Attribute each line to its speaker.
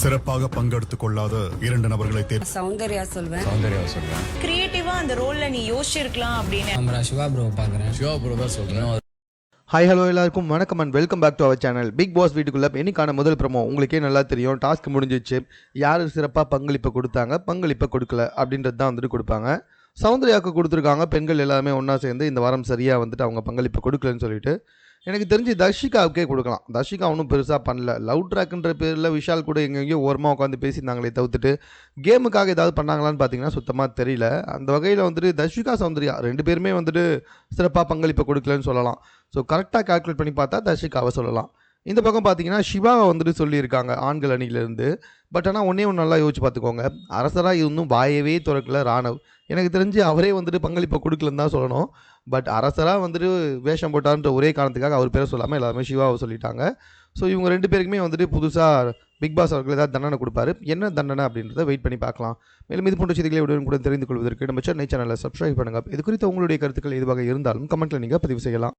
Speaker 1: சிறப்பாக பங்கெடுத்துக் கொள்ளாத 2 நபர்களை
Speaker 2: சௌந்தர்யா சொல்வேன்.
Speaker 3: கிரியேட்டிவா அந்த ரோல்ல நீ யோசிச்சிருக்கலாம் அப்படின்னு
Speaker 4: நம்ம சிவா ப்ரோ பார்க்குறேன்.
Speaker 5: சிவா ப்ரோ தான் சொல்கிறேன்.
Speaker 6: ஹாய் ஹலோ எல்லாருக்கும் வணக்கம் and welcome back to our channel. Bigg Boss வீட்டுக்குள்ளே இன்னைக்கான முதல் ப்ரோமோ உங்களுக்கே நல்லா தெரியும். டாஸ்க் முடிஞ்சிச்சு, யார் சிறப்பாக பங்களிப்பை கொடுத்தாங்க, பங்களிப்பை கொடுக்கல அப்படின்றது தான் வந்துட்டு கொடுப்பாங்க. சௌந்தர்யாவுக்கு கொடுத்துருக்காங்க. பெண்கள் எல்லாமே ஒன்றா சேர்ந்து இந்த வாரம் சரியாக வந்துட்டு அவங்க பங்களிப்பை கொடுக்கலன்னு சொல்லிட்டு எனக்கு தெரிஞ்சு தர்ஷிகாவுக்கே கொடுக்கலாம். தர்ஷிகா ஒன்றும் பெருசாக பண்ணல. லவ் ட்ராக்ன்ற பேரில் விஷால் கூட எங்கெங்கேயோ ஓரமாக உட்காந்து பேசியிருந்தாங்களே தவிர்த்துட்டு கேமுக்காக ஏதாவது பண்ணாங்களான்னு பார்த்தீங்கன்னா சுத்தமாக தெரியல. அந்த வகையில் வந்துட்டு தர்ஷிகா சௌந்தர்யா 2 பேருமே வந்துட்டு சிறப்பாக பங்களிப்பை கொடுக்கலன்னு சொல்லலாம். ஸோ கரெக்டாக கால்குலேட் பண்ணி பார்த்தா தர்ஷிகாவை சொல்லலாம். இந்த பக்கம் பார்த்தீங்கன்னா சிவாவை வந்துட்டு சொல்லியிருக்காங்க ஆண்கள் அணியிலேருந்து. பட் ஆனால் ஒன்றே ஒன்று நல்லா யோசிச்சு பார்த்துக்கோங்க. அரசராக இருந்தும் வாயவே திறக்கல ராணவ். எனக்கு தெரிஞ்சு அவரே வந்துட்டு பங்களிப்பை கொடுக்கலன்னு தான் சொல்லணும். பட் அரசராக வந்துட்டு வேஷம் போட்டார்ன்ற ஒரே காரணத்துக்காக அவர் பேரை சொல்லாமல் எல்லாருமே சிவாவை சொல்லிட்டாங்க. ஸோ இவங்க 2 பேருக்குமே வந்துட்டு புதுசாக பிக் பாஸ் அவர்கள் ஏதாவது தண்டனை கொடுப்பாரு. என்ன தண்டனை அப்படின்றத வெயிட் பண்ணி பார்க்கலாம். மேலும் இது போன்ற செய்திகளை உடனுக்குடன் தெரிந்து கொள்வதற்கு நம்ம சேனலை சப்ஸ்கிரைப் பண்ணுங்கள். இது குறித்து உங்களுடைய கருத்துக்கள் எதுவாக இருந்தாலும் கமெண்ட்டில் நீங்கள் பதிவு செய்யலாம்.